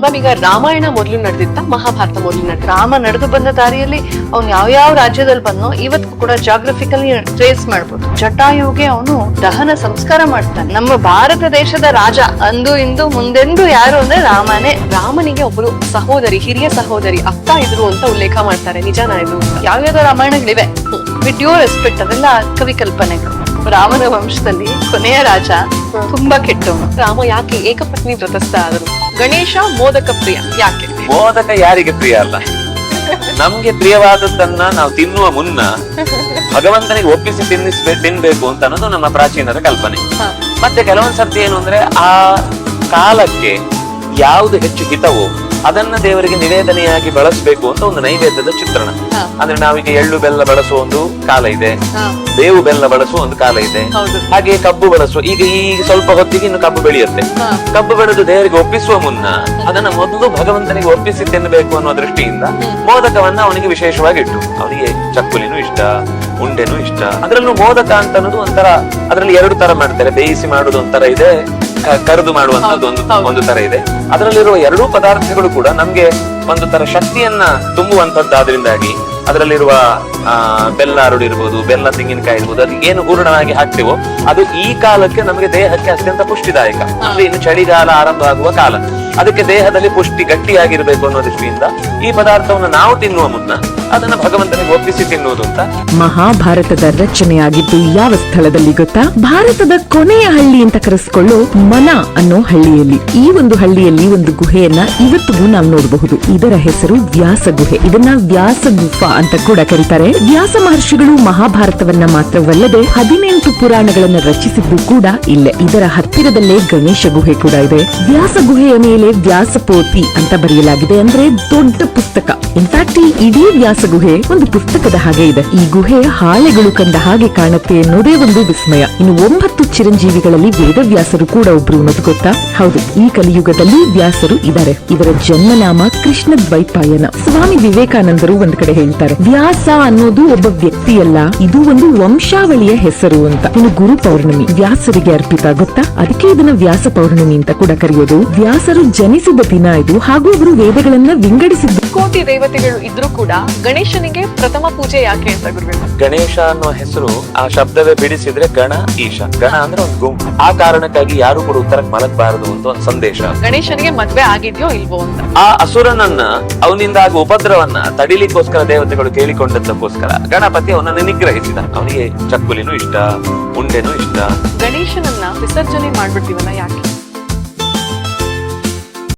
Ma'am, ಈಗ ರಾಮಾಯಣ ಮೊದಲು ನಡೆದಿತ್ತ, ಮಹಾಭಾರತ ಮೊದಲು ನಡೆದ? ರಾಮ ನಡೆದು ಬಂದ ದಾರಿಯಲ್ಲಿ ಅವ್ನು ಯಾವ ರಾಜ್ಯದಲ್ಲಿ ಬಂದೋ ಇವತ್ತು ಕೂಡ ಜಾಗ್ರಫಿಕಲಿ ಟ್ರೇಸ್ ಮಾಡ್ಬೋದು. ಜಟಾಯುಗೆ ಅವನು ದಹನ ಸಂಸ್ಕಾರ ಮಾಡ್ತಾನೆ. ನಮ್ಮ ಭಾರತ ದೇಶದ ರಾಜ ಅಂದು ಇಂದು ಮುಂದೆಂದು ಯಾರು ಅಂದ್ರೆ ರಾಮನೇ. ರಾಮನಿಗೆ ಒಬ್ಬರು ಸಹೋದರಿ, ಹಿರಿಯ ಸಹೋದರಿ ಅಕ್ಕ ಇದ್ರು ಅಂತ ಉಲ್ಲೇಖ ಮಾಡ್ತಾರೆ. ನಿಜಾನ ಇದು? ಯಾವ್ಯಾವ ರಾಮಾಯಣಗಳಿವೆ, ವಿತ್ ಡ್ಯೂ ರೆಸ್ಪೆಕ್ಟ್, ಅದೆಲ್ಲ ಕವಿ ಕಲ್ಪನೆಗಳು. ರಾಮನ ವಂಶದಲ್ಲಿ ಕೊನೆಯ ರಾಜ ತುಂಬಾ ಕೆಟ್ಟವನು. ರಾಮ ಯಾಕೆ ಏಕಪತ್ನಿ ವ್ರತಸ್ಥ ಆದರು? ಗಣೇಶ ಮೋದಕ ಪ್ರಿಯ ಯಾಕೆ? ಮೋದಕ ಯಾರಿಗೆ ಪ್ರಿಯ ಅಲ್ಲ? ನಮ್ಗೆ ಪ್ರಿಯವಾದದ್ದನ್ನ ನಾವು ತಿನ್ನುವ ಮುನ್ನ ಭಗವಂತನಿಗೆ ಒಪ್ಪಿಸಿ ತಿನ್ಬೇಕು ಅಂತ ಅನ್ನೋದು ನಮ್ಮ ಪ್ರಾಚೀನರ ಕಲ್ಪನೆ. ಮತ್ತೆ ಕೆಲವೊಂದ್ ಸರ್ತಿ ಏನು ಅಂದ್ರೆ ಆ ಕಾಲಕ್ಕೆ ಯಾವುದು ಹೆಚ್ಚು ಹಿತವೋ ಅದನ್ನ ದೇವರಿಗೆ ನಿವೇದನೆಯಾಗಿ ಬಳಸಬೇಕು ಅಂತ ಒಂದು ನೈವೇದ್ಯದ ಚಿತ್ರಣ. ಅಂದ್ರೆ ನಾವೀಗ ಎಳ್ಳು ಬೆಲ್ಲ ಬಳಸುವ ಒಂದು ಕಾಲ ಇದೆ, ಬೇವು ಬೆಲ್ಲ ಬಳಸುವ ಒಂದು ಕಾಲ ಇದೆ, ಹಾಗೆ ಕಬ್ಬು ಬಳಸುವ. ಈಗ ಸ್ವಲ್ಪ ಹೊತ್ತಿಗೆ ಇನ್ನು ಕಬ್ಬು ಬೆಳೆಯುತ್ತೆ. ಕಬ್ಬು ಬೆಳೆದು ದೇವರಿಗೆ ಒಪ್ಪಿಸುವ ಮುನ್ನ ಅದನ್ನ ಮೊದಲು ಭಗವಂತನಿಗೆ ಒಪ್ಪಿಸಿ ತಿನ್ನಬೇಕು ಅನ್ನೋ ದೃಷ್ಟಿಯಿಂದ ಮೋದಕವನ್ನ ಅವನಿಗೆ ವಿಶೇಷವಾಗಿ ಇಟ್ಟು, ಅವನಿಗೆ ಚಕ್ಕುಲಿನೂ ಇಷ್ಟ, ಉಂಡೆನೂ ಇಷ್ಟ. ಅದ್ರಲ್ಲೂ ಮೋದಕ ಅಂತ ಅನ್ನೋದು ಒಂಥರ, ಅದ್ರಲ್ಲಿ ಎರಡು ತರ ಮಾಡ್ತಾರೆ. ಬೇಯಿಸಿ ಮಾಡುದು ಒಂಥರ ಇದೆ, ಕರೆದು ಮಾಡುವಂತದ್ದು ಒಂದು ತರ ಇದೆ. ಅದರಲ್ಲಿರುವ ಎರಡೂ ಪದಾರ್ಥಗಳು ಕೂಡ ನಮ್ಗೆ ಒಂದು ತರ ಶಕ್ತಿಯನ್ನ ತುಂಬುವಂತದ್ದಾದ್ರಿಂದಾಗಿ ಅದರಲ್ಲಿರುವ ಬೆಲ್ಲ ಅರುಳು ಇರ್ಬೋದು, ಬೆಲ್ಲ ತೆಂಗಿನಕಾಯಿ ಇರ್ಬೋದು, ಅದು ಏನು ಹೂರಣವಾಗಿ ಹಾಕ್ತಿವೋ ಅದು ಈ ಕಾಲಕ್ಕೆ ನಮಗೆ ದೇಹಕ್ಕೆ ಅತ್ಯಂತ ಪುಷ್ಟಿದಾಯಕ. ಅಂದ್ರೆ ಇನ್ನು ಚಳಿಗಾಲ ಆರಂಭ ಆಗುವ ಕಾಲ, ಅದಕ್ಕೆ ದೇಹದಲ್ಲಿ ಪುಷ್ಟಿ ಗಟ್ಟಿಯಾಗಿರ್ಬೇಕು ಅನ್ನೋ ದೃಷ್ಟಿಯಿಂದ ಈ ಪದಾರ್ಥವನ್ನು ನಾವು ತಿನ್ನುವ ಮುನ್ನ ಅದನ್ನ ಭಗವಂತನಿಗೆ ಒಪ್ಪಿಸಿ ತಿನ್ನುವುದು ಅಂತ. ಮಹಾಭಾರತದ ರಚನೆಯಾಗಿದ್ದು ಯಾವ ಸ್ಥಳದಲ್ಲಿ ಗೊತ್ತಾ? ಭಾರತದ ಕೊನೆಯ ಹಳ್ಳಿ ಅಂತ ಕರೆಸಿಕೊಳ್ಳೋ ಮನ ಅನ್ನೋ ಹಳ್ಳಿಯಲ್ಲಿ. ಈ ಒಂದು ಹಳ್ಳಿಯಲ್ಲಿ ಒಂದು ಗುಹೆಯನ್ನ ಇವತ್ತಿಗೂ ನಾವು ನೋಡಬಹುದು. ಇದರ ಹೆಸರು ವ್ಯಾಸ ಗುಹೆ. ಇದನ್ನ ವ್ಯಾಸ ಗುಫಾ ಅಂತ ಕೂಡ ಕರೀತಾರೆ. ವ್ಯಾಸ ಮಹರ್ಷಿಗಳು ಮಹಾಭಾರತವನ್ನ ಮಾತ್ರವಲ್ಲದೆ 18 ಪುರಾಣಗಳನ್ನ ರಚಿಸಿದ್ದು ಕೂಡ ಇಲ್ಲೇ. ಇದರ ಹತ್ತಿರದಲ್ಲೇ ಗಣೇಶ ಗುಹೆ ಕೂಡ ಇದೆ. ವ್ಯಾಸ ಗುಹೆಯ ಮೇಲೆ ವ್ಯಾಸಪೋತಿ ಅಂತ ಬರೆಯಲಾಗಿದೆ, ಅಂದ್ರೆ ದೊಡ್ಡ ಪುಸ್ತಕ. ಇನ್ಫ್ಯಾಕ್ಟ್ ಈ ಇಡೀ ವ್ಯಾಸ ಗುಹೆ ಒಂದು ಪುಸ್ತಕದ ಹಾಗೆ ಇದೆ. ಈ ಗುಹೆ ಹಾಳೆಗಳು ಕಂಡ ಹಾಗೆ ಕಾಣುತ್ತೆ ಎನ್ನುವುದೇ ಒಂದು ವಿಸ್ಮಯ. ಇನ್ನು 9 ಚಿರಂಜೀವಿಗಳಲ್ಲಿ ವೇದವ್ಯಾಸರು ಕೂಡ ಒಬ್ರು ಅನ್ನೋದು ಗೊತ್ತಾ? ಹೌದು, ಈ ಕಲಿಯುಗದಲ್ಲಿ ವ್ಯಾಸರು ಇದ್ದಾರೆ. ಇದರ ಜನ್ಮನಾಮ ಕೃಷ್ಣ ದ್ವೈಪಾಯನ. ಸ್ವಾಮಿ ವಿವೇಕಾನಂದರು ಒಂದ್ ಕಡೆ ಹೇಳ್ತಾರೆ, ವ್ಯಾಸ ಅನ್ನೋದು ಒಬ್ಬ ವ್ಯಕ್ತಿಯಲ್ಲ, ಇದು ಒಂದು ವಂಶಾವಳಿಯ ಹೆಸರು ಅಂತ. ಇನ್ನು ಗುರು ಪೌರ್ಣಮಿ ವ್ಯಾಸರಿಗೆ ಅರ್ಪಿತ, ಗೊತ್ತಾ? ಅದಕ್ಕೆ ಇದನ್ನ ವ್ಯಾಸ ಪೌರ್ಣಮಿ ಅಂತ ಕೂಡ ಕರೆಯೋದು. ವ್ಯಾಸರು ಜನಿಸಿದ ದಿನ ಇದು, ಹಾಗೂ ಅವರು ವೇದಗಳನ್ನ ವಿಂಗಡಿಸಿದ್ದು. ಕೋಟಿ ದೇವತೆಗಳು ಇದ್ರೂ ಕೂಡ ಗಣೇಶನಿಗೆ ಪ್ರಥಮ ಪೂಜೆ ಯಾಕೆ ಅಂತ ಗುರುಗಳು? ಗಣೇಶ ಅನ್ನೋ ಹೆಸರು ಆ ಶಬ್ದವೇ ಬಿಡಿಸಿದ್ರೆ ಗಣ ಈಶ. ಗಣ ಅಂದ್ರೆ ಒಂದು ಗುಂಪು. ಆ ಕಾರಣಕ್ಕಾಗಿ ಯಾರು ಕೂಡ ಉತ್ತರಕ್ಕೆ ಮಲಗಬಾರದು ಅಂತ ಒಂದು ಸಂದೇಶ. ಗಣೇಶನಿಗೆ ಮದ್ವೆ ಆಗಿದ್ಯೋ ಇಲ್ವೋ ಅಂತ. ಆ ಅಸುರನನ್ನ, ಅವನಿಂದ ಆಗುವ ಉಪದ್ರವನ್ನ ತಡಿಲಿಕ್ಕೋಸ್ಕರ ದೇವತೆಗಳು ಕೇಳಿಕೊಂಡದ್ದಕ್ಕೋಸ್ಕರ ಗಣಪತಿ ಅವನನ್ನು ನಿಗ್ರಹಿಸಿದ. ಅವನಿಗೆ ಚಕ್ಕುಲಿನೂ ಇಷ್ಟ, ಉಂಡೆನೂ ಇಷ್ಟ. ಗಣೇಶನನ್ನ ವಿಸರ್ಜನೆ ಮಾಡ್ಬಿಡ್ತೀವಲ್ಲ, ಯಾಕೆ?